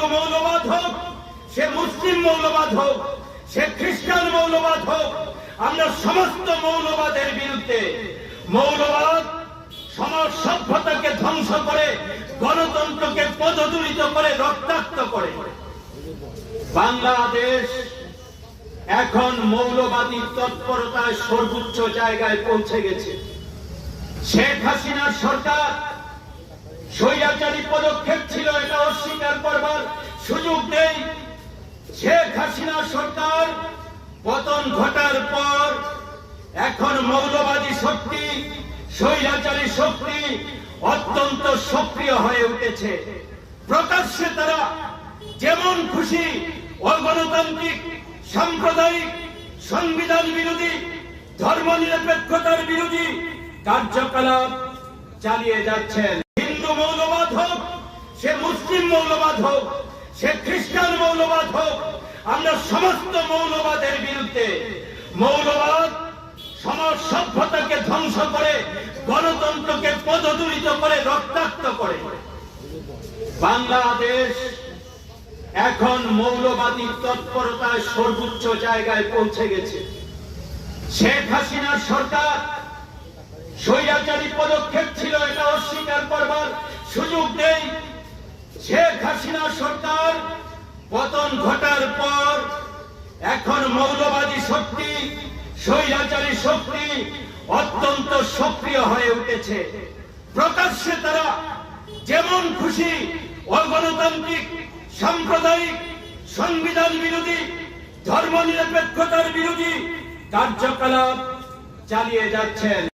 হিন্দু মৌলবাদ হোক, সে মুসলিম মৌলবাদ হোক, সে খ্রিস্টান মৌলবাদ হোক, আমরা সমস্ত মৌলবাদের বিরুদ্ধে। মৌলবাদ সমাজ সভ্যতাকে ধ্বংস করে, গণতন্ত্রকে পদদলিত করে, রক্তাক্ত করে। বাংলাদেশ এখন মৌলবাদী তৎপরতায় সর্বোচ্চ জায়গায় পৌঁছে গেছে। শেখ হাসিনার সরকার স্বৈরাচারী পদক্ষেপ ছিল, এটা অস্বীকার করবার সুযোগ নেই। শেখ হাসিনা সরকার পতন ঘটার পর এখন মৌলবাদী শক্তি, স্বৈরাচারী শক্তি অত্যন্ত সক্রিয় হয়ে উঠেছে। প্রকাশ্যে তারা যেমন খুশি অগণতান্ত্রিক, সাম্প্রদায়িক, সংবিধান বিরোধী, ধর্মনিরপেক্ষতার বিরোধী কার্যকলাপ চালিয়ে যাচ্ছেন। হিন্দু মৌলবাদ হোক, সে মুসলিম মৌলবাদ হোক, সে খ্রিস্টান মৌলবাদ হোক, আমরা সমস্ত মৌলবাদের বিরুদ্ধে। মৌলবাদ সমাজ সভ্যতাকে ধ্বংস করে, গণতন্ত্রকে পদদলিত করে, রক্তাক্ত করে। বাংলাদেশ এখন মৌলবাদী তৎপরতায় সর্বোচ্চ জায়গায় পৌঁছে গেছে। শেখ হাসিনার সরকার স্বৈরাচারী পদক্ষেপ ছিল, এটা অস্বীকার করবার সুযোগ নেই। শেখ হাসিনা সরকার পতন ঘটার পর এখন মৌলবাদী শক্তি, স্বৈরাচারী শক্তি অত্যন্ত সক্রিয় হয়ে উঠেছে। প্রকাশ্যে তারা যেমন খুশি অগণতান্ত্রিক, সাম্প্রদায়িক, সংবিধান বিরোধী, ধর্মনিরপেক্ষতার বিরোধী কার্যকলাপ চালিয়ে যাচ্ছেন।